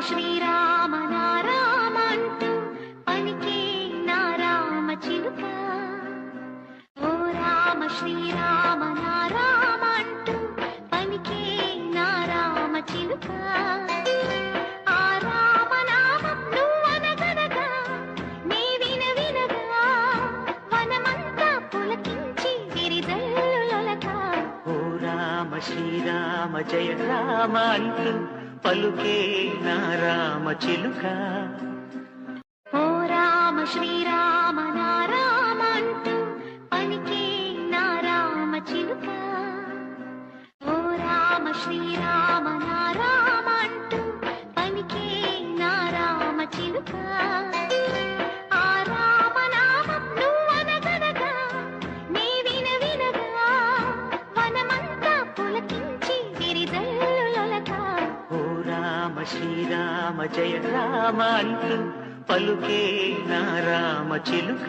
శ్రీరామ నారామ అంటూ పలికే నారామ చిలుక. ఓ రామ శ్రీరామ నారామ అంటూ పలికే నారామ చిలుక. ఆ రామనామం నువ్వనగనగా నీ వినగా వనమంతా పులకించి గిరిజల్లులొలక. ఓ రామ శ్రీరామ జయ రామ అంటూ పలుకే నారామ చిలుక. ఓ రామ శ్రీరామ నారామ అంటూ పలికే నారామ చిలుక. ఓ రామ శ్రీరామ నారామ అంటూ పలికే నారామ చిలుక. ఆ రామనామం నువ్వనగనగా నీ వినగా వనమంతా పులకించి గిరిజల్లులొలక. ఓ రామ శ్రీరామ జయ రామ అంటూ పలుకే నారామ చిలుక.